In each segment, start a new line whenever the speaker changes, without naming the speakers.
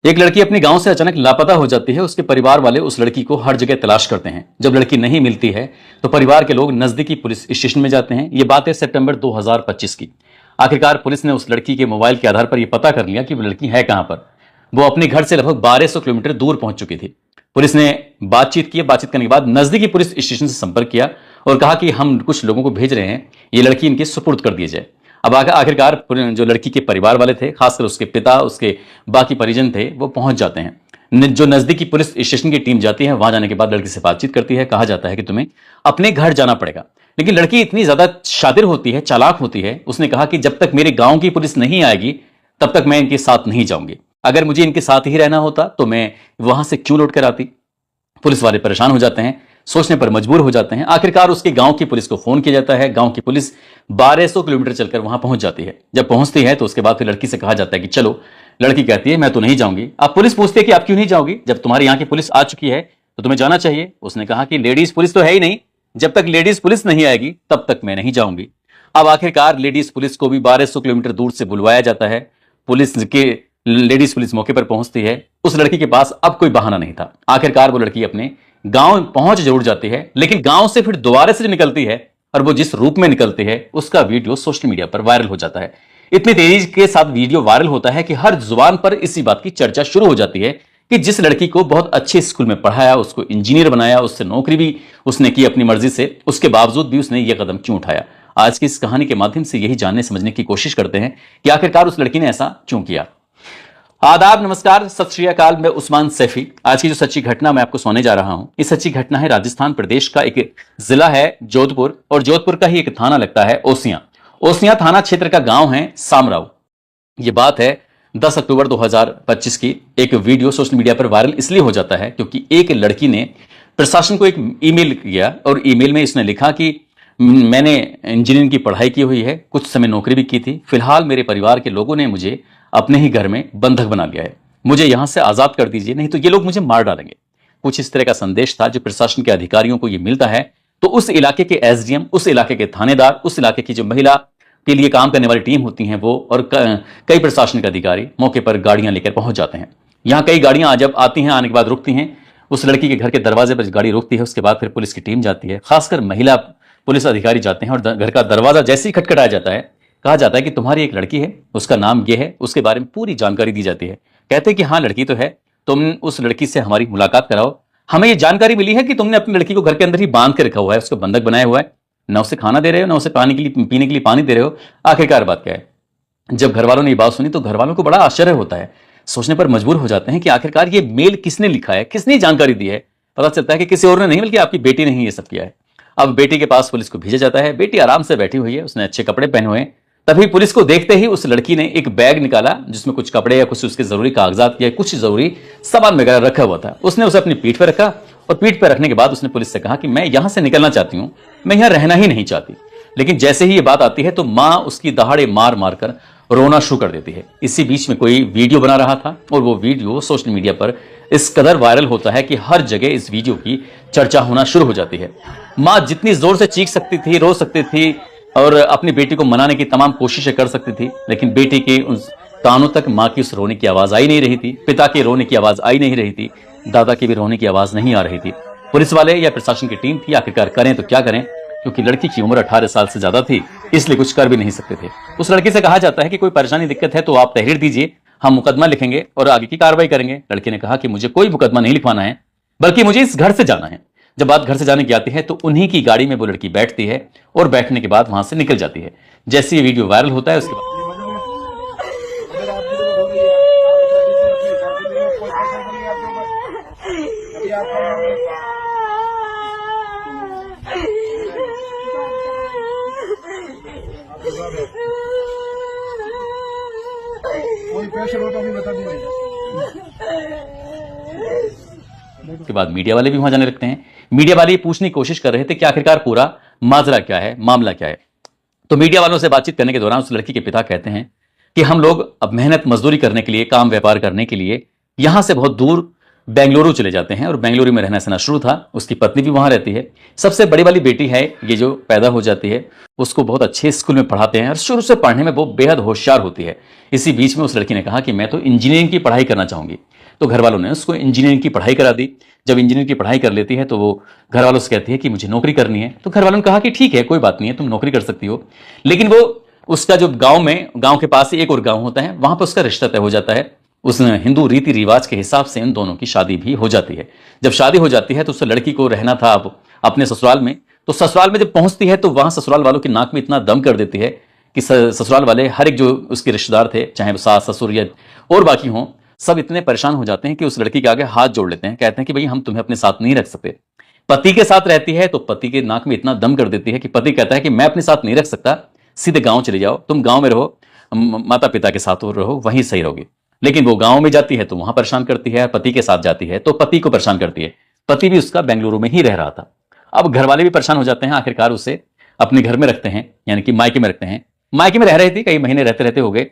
एक लड़की अपने गांव से अचानक लापता हो जाती है। उसके परिवार वाले उस लड़की को हर जगह तलाश करते हैं। जब लड़की नहीं मिलती है तो परिवार के लोग नजदीकी पुलिस स्टेशन में जाते हैं। ये बात है सितंबर 2025 की। आखिरकार पुलिस ने उस लड़की के मोबाइल के आधार पर यह पता कर लिया कि वो लड़की है कहां पर। वो अपने घर से लगभग 1200 किलोमीटर दूर पहुंच चुकी थी। पुलिस ने बातचीत करने के बाद नजदीकी पुलिस स्टेशन से संपर्क किया और कहा कि हम कुछ लोगों को भेज रहे हैं, ये लड़की इनके सुपुर्द कर दी जाए। अब आखिरकार जो लड़की के परिवार वाले थे, खासकर उसके पिता, उसके बाकी परिजन थे, वो पहुंच जाते हैं। जो नजदीकी पुलिस स्टेशन की टीम जाती है, वहां जाने के बाद लड़की से बातचीत करती है। कहा जाता है कि तुम्हें अपने घर जाना पड़ेगा। लेकिन लड़की इतनी ज्यादा शातिर होती है, चालाक होती है। उसने कहा कि जब तक मेरे गांव की पुलिस नहीं आएगी तब तक मैं इनके साथ नहीं जाऊंगी। अगर मुझे इनके साथ ही रहना होता तो मैं वहां से क्यों लौट कर आती। पुलिस वाले परेशान हो जाते हैं, सोचने पर मजबूर हो जाते हैं। आखिरकार उसके गांव की पुलिस को फोन किया जाता है। गांव की पुलिस 1200 किलोमीटर चलकर वहां पहुंच जाती है। जब पहुंचती है तो उसके बाद फिर लड़की से कहा जाता है कि चलो। लड़की कहती है मैं तो नहीं जाऊंगी। अब पुलिस पूछती है कि आप क्यों नहीं जाओगी, जब तुम्हारे यहाँ की पुलिस आ चुकी है तो तुम्हें जाना चाहिए। उसने कहा कि लेडीज पुलिस तो है ही नहीं, जब तक लेडीज पुलिस नहीं आएगी तब तक मैं नहीं जाऊंगी। अब आखिरकार लेडीज पुलिस को भी 1200 किलोमीटर दूर से बुलवाया जाता है। लेडीज पुलिस मौके पर पहुंचती है। उस लड़की के पास अब कोई बहाना नहीं था। आखिरकार वो लड़की अपने गांव पहुंच जरूर जाती है, लेकिन गांव से फिर दोबारा से निकलती है और वो जिस रूप में निकलती है उसका वीडियो सोशल मीडिया पर वायरल हो जाता है। इतनी तेजी के साथ वीडियो वायरल होता है कि हर जुबान पर इसी बात की चर्चा शुरू हो जाती है कि जिस लड़की को बहुत अच्छे स्कूल में पढ़ाया, उसको इंजीनियर बनाया, उससे नौकरी भी उसने की अपनी मर्जी से, उसके बावजूद भी उसने यह कदम क्यों उठाया। आज की इस कहानी के माध्यम से यही जानने समझने की कोशिश करते हैं कि आखिरकार उस लड़की ने ऐसा क्यों किया। आदाब, नमस्कार, सत श्री अकाल। मैं उस्मान सैफी। आज की जो सच्ची घटना मैं आपको सुनाने जा रहा हूं, ये सच्ची घटना है राजस्थान प्रदेश का। एक जिला है जोधपुर और जोधपुर का ही एक थाना लगता है ओसियां। ओसियां थाना क्षेत्र का गांव है सामराव। ये बात है 10 अक्टूबर 2025 की। एक वीडियो सोशल मीडिया पर वायरल इसलिए हो जाता है क्योंकि एक लड़की ने प्रशासन को एक ईमेल किया और ईमेल में इसने लिखा कि मैंने इंजीनियरिंग की पढ़ाई की हुई है, कुछ समय नौकरी भी की थी। फिलहाल मेरे परिवार के लोगों ने मुझे अपने ही घर में बंधक बना लिया है। मुझे यहां से आजाद कर दीजिए, नहीं तो ये लोग मुझे मार डालेंगे। कुछ इस तरह का संदेश था जो प्रशासन के अधिकारियों को ये मिलता है तो उस इलाके के एसडीएम, उस इलाके के थानेदार, उस इलाके की जो महिला के लिए काम करने वाली टीम होती हैं वो और कई प्रशासनिक अधिकारी मौके पर गाड़ियां लेकर पहुंच जाते हैं। यहां कई गाड़ियां जब आती हैं, आने के बाद रुकती हैं। उस लड़की के घर के दरवाजे पर गाड़ी रुकती है, उसके बाद फिर पुलिस की टीम जाती है, खासकर महिला पुलिस अधिकारी जाते हैं और घर का दरवाजा जैसे ही खटखटाया जाता है, कहा जाता है कि तुम्हारी एक लड़की है, उसका नाम ये है, उसके बारे में पूरी जानकारी दी जाती है। कहते हैं कि हाँ लड़की तो है, तुम उस लड़की से हमारी मुलाकात कराओ। हमें ये जानकारी मिली है कि तुमने अपनी लड़की को घर के अंदर ही बांध के रखा हुआ है, उसको बंधक बनाया हुआ है, ना उसे खाना दे रहे हो, ना उसे पीने के लिए पानी दे रहे हो। आखिरकार बात क्या है। जब घर वालों ने ये बात सुनी तो घर वालों को बड़ा आश्चर्य होता है, सोचने पर मजबूर हो जाते हैं कि आखिरकार ये मेल किसने लिखा है, किसने जानकारी दी है। पता चलता है कि किसी और ने नहीं, बल्कि आपकी बेटी ने ही ये सब किया है। अब बेटी के पास पुलिस को भेजा जाता है। बेटी आराम से बैठी हुई है, उसने अच्छे कपड़े पहने हुए हैं। तभी पुलिस को देखते ही उस लड़की ने एक बैग निकाला जिसमें कुछ कपड़े या कुछ उसके जरूरी कागजात या कुछ जरूरी सामान वगैरह रखा हुआ था। उसने उसे अपनी पीठ पर रखा और पीठ पर रखने के बाद उसने पुलिस से कहा कि मैं यहां से निकलना चाहती हूं, मैं यहां रहना ही नहीं चाहती। लेकिन जैसे ही ये बात आती है तो मां उसकी दहाड़े मार मार कर रोना शुरू कर देती है। इसी बीच में कोई वीडियो बना रहा था और वो वीडियो सोशल मीडिया पर इस कदर वायरल होता है कि हर जगह इस वीडियो की चर्चा होना शुरू हो जाती है। मां जितनी जोर से चीख सकती थी, रो सकती थी और अपनी बेटी को मनाने की तमाम कोशिशें कर सकती थी, लेकिन बेटी के उस कानों तक मां की उस रोने की आवाज आई नहीं रही थी, पिता के रोने की आवाज आई नहीं रही थी, दादा की भी रोने की आवाज नहीं आ रही थी। पुलिस वाले या प्रशासन की टीम थी, आखिरकार करें तो क्या करें, क्योंकि लड़की की उम्र 18 साल से ज्यादा थी, इसलिए कुछ कर भी नहीं सकते थे। उस लड़की से कहा जाता है कि कोई परेशानी दिक्कत है तो आप तहरीर दीजिए, हम मुकदमा लिखेंगे और आगे की कार्रवाई करेंगे। लड़की ने कहा कि मुझे कोई मुकदमा नहीं लिखवाना है, बल्कि मुझे इस घर से जाना है। जब बात घर से जाने की आती है तो उन्हीं की गाड़ी में वो लड़की बैठती है और बैठने के बाद वहां से निकल जाती है। जैसे ये वीडियो वायरल होता है उसके बाद
कोई प्रेशर हो तो अभी बता दीजिए।
के बाद मीडिया वाले भी वहां जाने लगते हैं। मीडिया वाले पूछने की कोशिश कर रहे थे कि आखिरकार पूरा माजरा क्या है, मामला क्या है। तो मीडिया वालों से बातचीत करने के दौरान उस लड़की के पिता कहते हैं कि हम लोग अब मेहनत मजदूरी करने के लिए, काम व्यापार करने के लिए यहां से बहुत दूर बेंगलुरु चले जाते हैं और बेंगलुरु में रहना सहना शुरू था। उसकी पत्नी भी वहां रहती है। सबसे बड़ी वाली बेटी है ये जो पैदा हो जाती है, उसको बहुत अच्छे स्कूल में पढ़ाते हैं और शुरू से पढ़ने में वो बेहद होशियार होती है। इसी बीच में उस लड़की ने कहा कि मैं तो इंजीनियरिंग की पढ़ाई करना चाहूंगी, तो घर वालों ने उसको इंजीनियरिंग की पढ़ाई करा दी। जब इंजीनियरिंग की पढ़ाई कर लेती है तो वो घर वालों से कहती है कि मुझे नौकरी करनी है। तो घर वालों ने कहा कि ठीक है, कोई बात नहीं है, तुम नौकरी कर सकती हो। लेकिन वो उसका जो गांव के पास ही एक और गांव होता है, वहां पर उसका रिश्ता तय हो जाता है। उस हिंदू रीति रिवाज के हिसाब से उन दोनों की शादी भी हो जाती है। जब शादी हो जाती है तो उस लड़की को रहना था अब अपने ससुराल में। तो ससुराल में जब पहुंचती है तो वहां ससुराल वालों की नाक में इतना दम कर देती है कि ससुराल वाले हर एक जो उसके रिश्तेदार थे, चाहे वो सास ससुर या और बाकी हों, सब इतने परेशान हो जाते हैं कि उस लड़की के आगे हाथ जोड़ लेते हैं। कहते हैं कि भाई हम तुम्हें अपने साथ नहीं रख सकते। पति के साथ रहती है तो पति के नाक में इतना दम कर देती है कि पति कहता है कि मैं अपने साथ नहीं रख सकता, सीधे गांव चले जाओ, तुम गांव में रहो, माता पिता के साथ रहो, वहीं सही रहोगे। लेकिन वो गांव में जाती है तो वहां परेशान करती है, पति के साथ जाती है तो पति को परेशान करती है। पति भी उसका बेंगलुरु में ही रह रहा था। अब घर वाले भी परेशान हो जाते हैं। आखिरकार उसे अपने घर में रखते हैं, यानी कि मायके में रखते हैं। मायके में रह रही थी, कई महीने रहते रहते हो गए।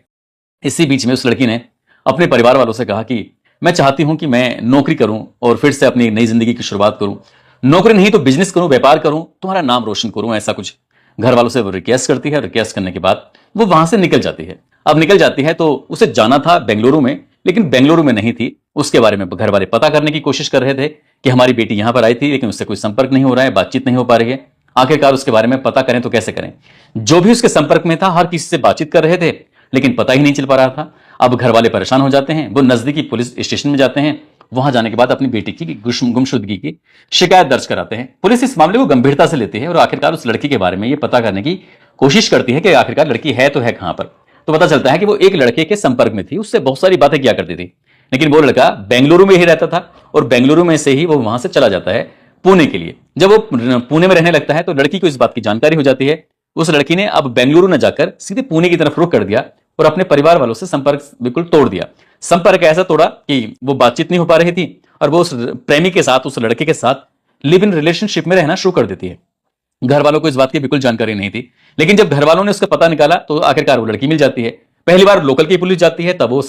इसी बीच में उस लड़की ने अपने परिवार वालों से कहा कि मैं चाहती हूं कि मैं नौकरी करूं और फिर से अपनी नई जिंदगी की शुरुआत करूं। नौकरी नहीं तो बिजनेस करूं, व्यापार करूं, तुम्हारा नाम रोशन करूं, ऐसा कुछ घर वालों से वो रिक्वेस्ट करती है। रिक्वेस्ट करने के बाद वो वहां से निकल जाती है। अब निकल जाती है तो उसे जाना था बेंगलुरु में, लेकिन बेंगलुरु में नहीं थी। उसके बारे में घर वाले पता करने की कोशिश कर रहे थे कि हमारी बेटी यहां पर आई थी, लेकिन उससे कोई संपर्क नहीं हो रहा है, बातचीत नहीं हो पा रही है। आखिरकार उसके बारे में पता करें तो कैसे करें। जो भी उसके संपर्क में था हर किसी से बातचीत कर रहे थे, लेकिन पता ही नहीं चल पा रहा था। अब घर वाले परेशान हो जाते हैं। वो नजदीकी पुलिस स्टेशन में जाते हैं। वहां जाने के बाद अपनी बेटी की गुमशुदगी की शिकायत दर्ज कराते हैं। पुलिस इस मामले को गंभीरता से लेती है और आखिरकार उस लड़की के बारे में ये पता करने की कोशिश करती है कि आखिरकार लड़की है तो है कहां पर। तो पता चलता है कि वो एक लड़के के संपर्क में थी, उससे बहुत सारी बातें किया करती थी। लेकिन वो लड़का बेंगलुरु में ही रहता था और बेंगलुरु में से ही वो वहां से चला जाता है पुणे के लिए। जब वो पुणे में रहने लगता है तो लड़की को इस बात की जानकारी हो जाती है। उस लड़की ने अब बेंगलुरु न जाकर सीधे पुणे की तरफ रुख कर दिया और अपने परिवार वालों से संपर्क बिल्कुल तोड़ दिया। संपर्क ऐसा तोड़ा कि वो बातचीत नहीं हो पा रही थी और वो उस प्रेमी के साथ, उस लड़के के साथ लिव इन रिलेशनशिप में रहना शुरू कर देती है। घर वालों को इस बात की बिल्कुल जानकारी नहीं थी। लेकिन जब घर वालों ने उसका पता निकाला तो आखिरकार वो लड़की मिल जाती है। पहली बार लोकल की पुलिस जाती है, तब वो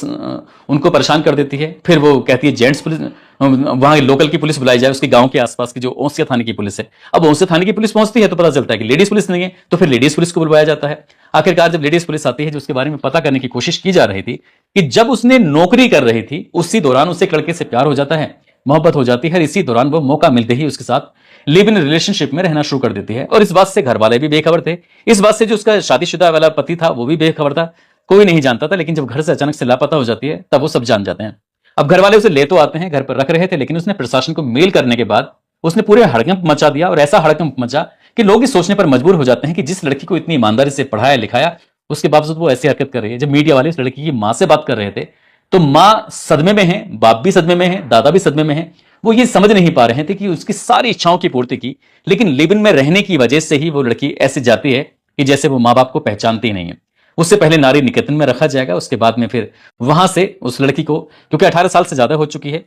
उनको परेशान कर देती है। फिर वो कहती है जेंट्स पुलिस, वहां लोकल की पुलिस बुलाई जाए, उसके गांव के आसपास की जो ओसिया थाने की पुलिस है। अब ओसिया थाने की पुलिस पहुंचती है तो पता चलता है कि लेडीज पुलिस नहीं है, तो फिर लेडीज पुलिस को बुलवाया जाता है। आखिरकार जब लेडीज पुलिस आती है, जो उसके बारे में पता करने की कोशिश की जा रही थी कि जब उसने नौकरी कर रही थी उसी दौरान उसे एक लड़के से प्यार हो जाता है, मोहब्बत हो जाती है। इसी दौरान वो मौका मिलते ही उसके साथ लिव इन रिलेशनशिप में रहना शुरू कर देती है। और इस बात से घर वाले भी बेखबर थे। इस बात से जो उसका शादीशुदा वाला पति था वो भी बेखबर था, कोई नहीं जानता था। लेकिन जब घर से अचानक से लापता हो जाती है तब वो सब जान जाते हैं। अब घर वाले उसे ले तो आते हैं, घर पर रख रहे थे, लेकिन उसने प्रशासन को मेल करने के बाद उसने पूरे हड़कंप मचा दिया। और ऐसा हड़कंप मचा कि लोग इस सोचने पर मजबूर हो जाते हैं कि जिस लड़की को इतनी ईमानदारी से पढ़ाया लिखाया, उसके बावजूद वो ऐसी हरकत कर रही है। जब मीडिया वाले उस लड़की की मां से बात कर रहे थे तो मां सदमे में है, बाप भी सदमे में है, दादा भी सदमे में है। वो ये समझ नहीं पा रहे थे कि उसकी सारी इच्छाओं की पूर्ति की, लेकिन लिव इन में रहने की वजह से ही वो लड़की ऐसे जाती है कि जैसे वो माँ बाप को पहचानती ही नहीं है। उससे पहले नारी निकेतन में रखा जाएगा, उसके बाद में फिर वहां से उस लड़की को, क्योंकि 18 साल से ज्यादा हो चुकी है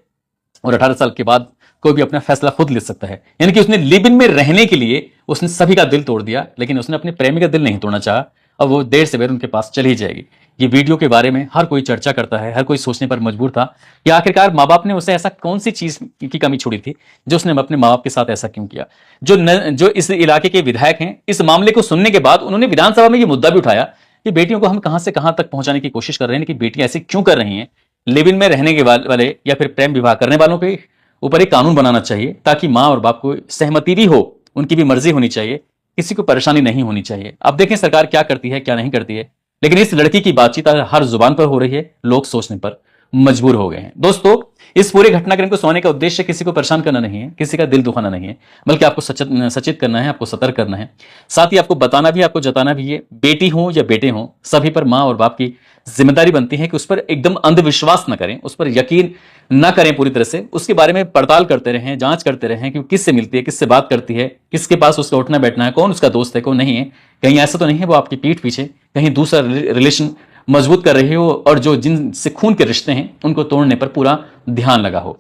और 18 साल के बाद कोई भी अपना फैसला खुद ले सकता है, यानी कि उसने लिव इन में रहने के लिए उसने सभी का दिल तोड़ दिया, लेकिन उसने अपने प्रेमी का दिल नहीं तोड़ना चाहा। अब वो देर से देर उनके पास चली जाएगी। ये वीडियो के बारे में हर कोई चर्चा करता है, हर कोई सोचने पर मजबूर था कि आखिरकार माँ बाप ने उसे ऐसा कौन सी चीज की कमी छोड़ी थी जो उसने अपने माँ बाप के साथ ऐसा क्यों किया। जो इस इलाके के विधायक हैं, इस मामले को सुनने के बाद उन्होंने विधानसभा में ये मुद्दा भी उठाया कि बेटियों को हम कहां से कहां तक पहुंचाने की कोशिश कर रहे हैं, कि बेटियां ऐसे क्यों कर रही हैं। लिव इन में रहने के वाले या फिर प्रेम विवाह करने वालों के ऊपर एक कानून बनाना चाहिए ताकि माँ और बाप को सहमति भी हो, उनकी भी मर्जी होनी चाहिए, किसी को परेशानी नहीं होनी चाहिए। अब देखें सरकार क्या करती है क्या नहीं करती है। लेकिन इस लड़की की बातचीत हर जुबान पर हो रही है, लोग सोचने पर मजबूर हो गए हैं। दोस्तों, इस पूरे घटनाक्रम को सुनाने का उद्देश्य किसी को परेशान करना नहीं है, किसी का दिल दुखाना नहीं है, बल्कि आपको सचेत करना है, आपको सतर्क करना है। साथ ही आपको बताना भी, आपको जताना भी है, बेटी हो या बेटे हो, सभी पर माँ और बाप की जिम्मेदारी बनती है कि उस पर एकदम अंधविश्वास न करें, उस पर यकीन न करें पूरी तरह से। उसके बारे में पड़ताल करते रहें, जांच करते रहें कि किससे मिलती है, किससे बात करती है, किसके पास उसका उठना बैठना है, कौन उसका दोस्त है, कौन नहीं है। कहीं ऐसा तो नहीं है वो आपकी पीठ पीछे कहीं दूसरा रिलेशन मजबूत कर रही हो और जो जिनसे खून के रिश्ते हैं उनको तोड़ने पर पूरा ध्यान लगा हो।